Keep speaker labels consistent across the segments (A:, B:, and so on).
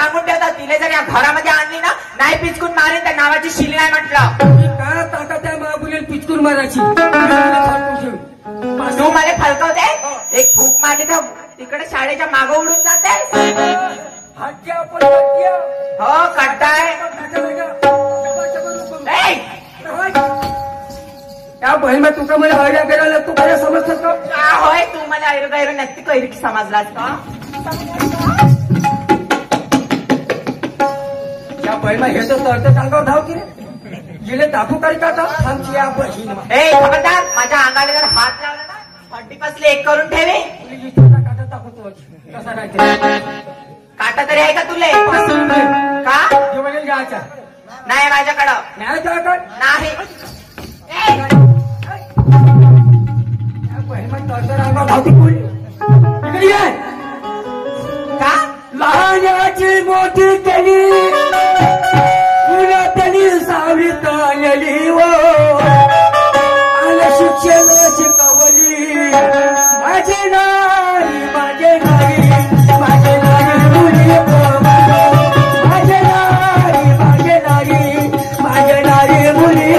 A: सांगून ठेवता तिने जर या घरामध्ये आणली ना नाही पिचकून मारेन त्या नावाची शिली नाही म्हटलं
B: काय ताकद त्या महाबुली पिचकून मारायची
A: तू मला फलकवते एक फूक मारली तर तिकडे शाळेच्या मागं उडून जाते हो काढताय
B: त्या बहिण तुका मला आयडिया करायला तू काय समजतोस का
A: होय तू मला ऐरू गैरू नक्की कैरिकी समजलास का
B: त्या बहिण हे तर अर्थ सांगाव धाव की रे गेले दाखवू काय का थांबची या बहीण
A: खबरदार माझ्या अंगाला जर हात लावला ना फंटी कसली एक करून ठेवे
B: काटा टाकतो कसा काय
A: काटा तरी आहे का तुले का
B: जेवण घ्यायचा
A: नाही माझ्याकडं
B: नाही त्याकडे
A: नाही का
B: लहानाची मोठी केली त्यांनी सावलीत आलेली व शिक्षण शिकवली माझे नारी माझे नारी माझे नारी मुली माझे नारी माझे नारी माझे नारी मुली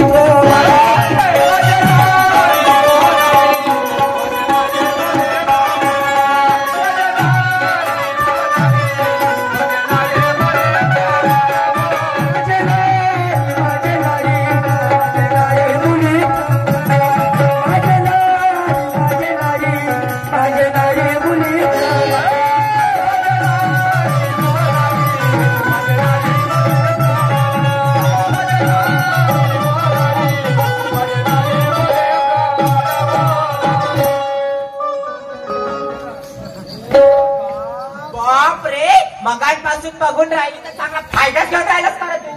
A: मगाचपासून बघून राहिली तर चांगला फायदाच घेऊन राहिलास का तू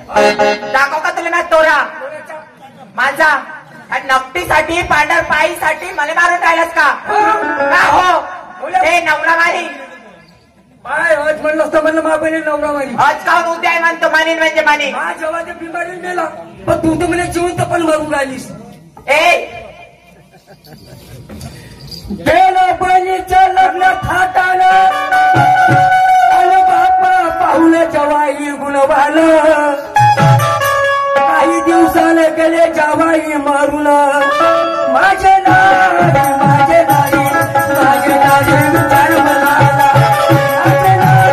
A: दाखव का तुला मॅच तोरा माझा नकटीसाठी पांढर पायीसाठी मला मारून राहिलास का हो ते नवरा मारी
B: काय आज म्हणलं असतं म्हणलं महाबली नवरा मारी
A: आज का उद्या आहे म्हणतो मानीन म्हणजे मानी
B: हा जेव्हा ते बिमारी गेला पण तू तर मला जिवंत पण मारून राहिलीस गेलं बहिणीचं लग्न थाटानं पाहुणे जवाई गुणवालं काही दिवसाला गेले जवाई मारून माझे नारी माझे नारी माझे नारी विचार मला माझे नारी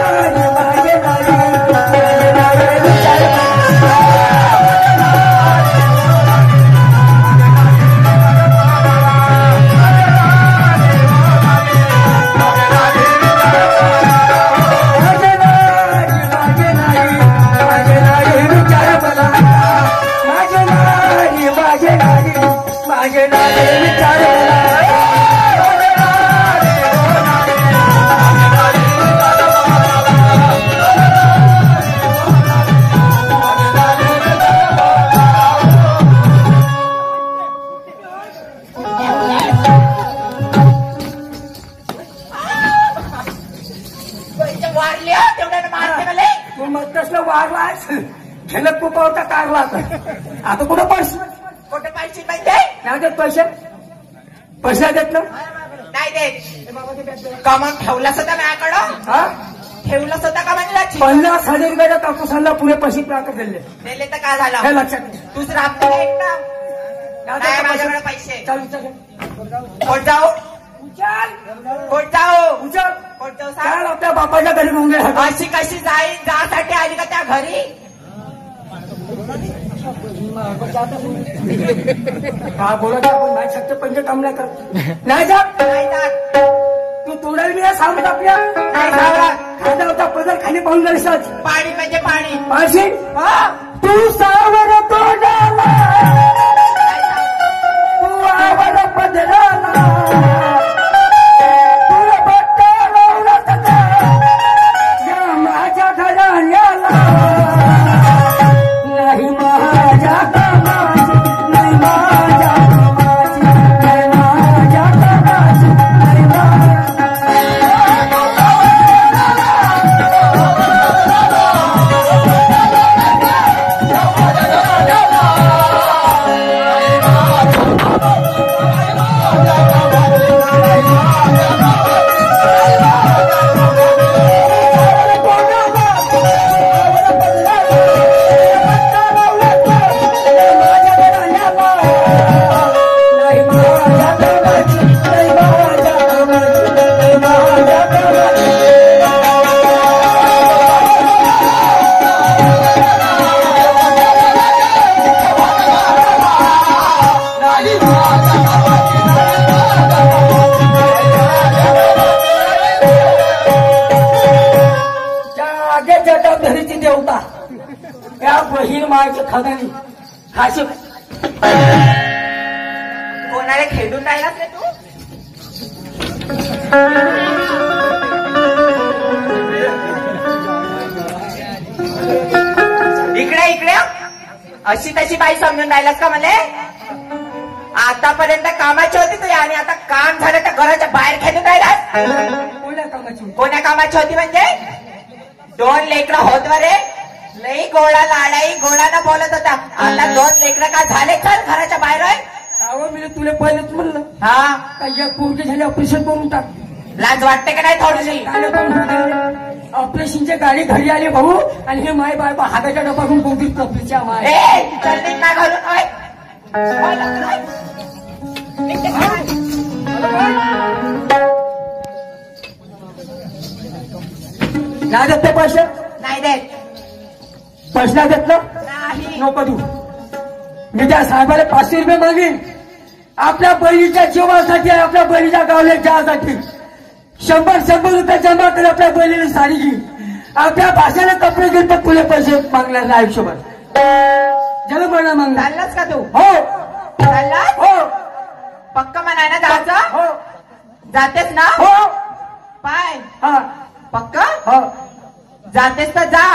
B: माझे नारी माझे नारी विचार खेळत कुपावता काढला आता कुठं पैसे
A: कुठे पैसे पाहिजे
B: नाही देत पैसे पैसे देत ना
A: नाही देत कमन ठेवला सुद्धा माझ्याकडं
B: हा
A: ठेवलं सुद्धा का म्हणजे
B: 50,000 रुपयाच्या कापूसाला पुरे पैसे प्राप्त दिले
A: दिले तर काय झालं
B: हे लक्षात
A: दुसरा हप्ता नाही माझ्याकडे पैसे कोण जाऊ कोण जाऊ कोण जाऊ
B: सांग आपल्या बापाच्या घरी मुंगे
A: अशी कशी जाईल जासाठी आली का त्या घरी
B: हा बोलत आपण नाही शकते पंच काम नाही करत नाही जात तू तोडायला मी सांगत आपल्या खायला होता पदर खाली पाहून जायचं
A: पाणी म्हणजे पाणी
B: पाशी तू सावर तोडाला तू आवर पदराला तुला बट्टा लावला या माझ्या घराण्याला नाही माझ्या कामाची नाही माझ्या कामाची नाही माझ्या कामाची नाही माझ्या आगे जटाधरीची देवता या बहीण मायच्या खदानी खाशी
A: कोणाला खेळून राहिलास रे तू? इकडे इकडे अशी तशी बाई समजून राहिलास का मला? आतापर्यंत कामाची होती तू आणि आता काम झालं तर घराच्या बाहेर खेळून राहिलास?
B: कोण्या कामाची
A: कोण्या कामाची होती म्हणजे? 2 लेकरं होत रे, लई गोळा लाडाई गोळानं बोलत होता. आता 2 लेकरं का झाले? चल घराच्या बाहेर होय.
B: अहो मी तुला पहिलेच म्हणलं
A: हा,
B: का या पोरगी झाली ऑपरेशन करून टाक.
A: लाज वाटते का नाही थोडीशी?
B: ऑपरेशनची गाडी घरी आली भाऊ आणि हे माय बाय हाताच्या डबाकडून बोगीत पपलीच्या माय
A: ए, चल निघ ना घरून होय. होय, लवकर होय. निघ ते घरात.
B: नाही देत ते पैसे
A: नाही देत.
B: पैसे नाही देत ना
A: नाही.
B: नको तू मी त्या साहेबाला 500 रुपये मागेन आपल्या बहिणीच्या जीवासाठी आपल्या बहिणीच्या गावल्या चहासाठी 100 रुपये जमा कर आपल्या बहिणीला साडी घे आपल्या भाषेला कपडे घेऊन तर तुला पैसे मागणार नाही आयुष्यभर जरा म्हणा मागणार
A: चाललास का तू?
B: हो
A: चाललास?
B: हो
A: पक्क म्हणाय ना जायचं?
B: हो
A: जातेस ना?
B: हो
A: पाय
B: हा
A: पक्क
B: हो
A: जातेस तर जा,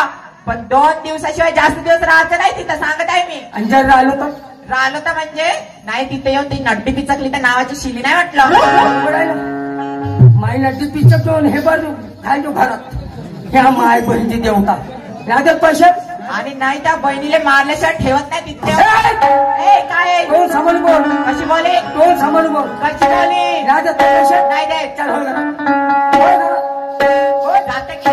A: पण 2 दिवसाशिवाय जास्त दिवस राहायचं नाही तिथं, सांगत आहे मी.
B: आणि जर राहिलो तर
A: राहिलं तर म्हणजे नाही तिथे येऊन ती नड्डी पिचकली तर नावाची शिली नाही म्हटलं.
B: माई नदी पिचक घेऊन हे बाजू खायचो घरात ह्या माय बहिणीची देवता लागत पैसे
A: आणि नाही त्या बहिणीला मारल्याशिवाय ठेवत नाही तिथे. ए, काय
B: तो सामान बोल
A: कशी बोले?
B: तो सामान बोल
A: कशी बोले?
B: लागत पैसे
A: नाही दे.
B: चल हो जरा. हो जरा.
A: जाते की?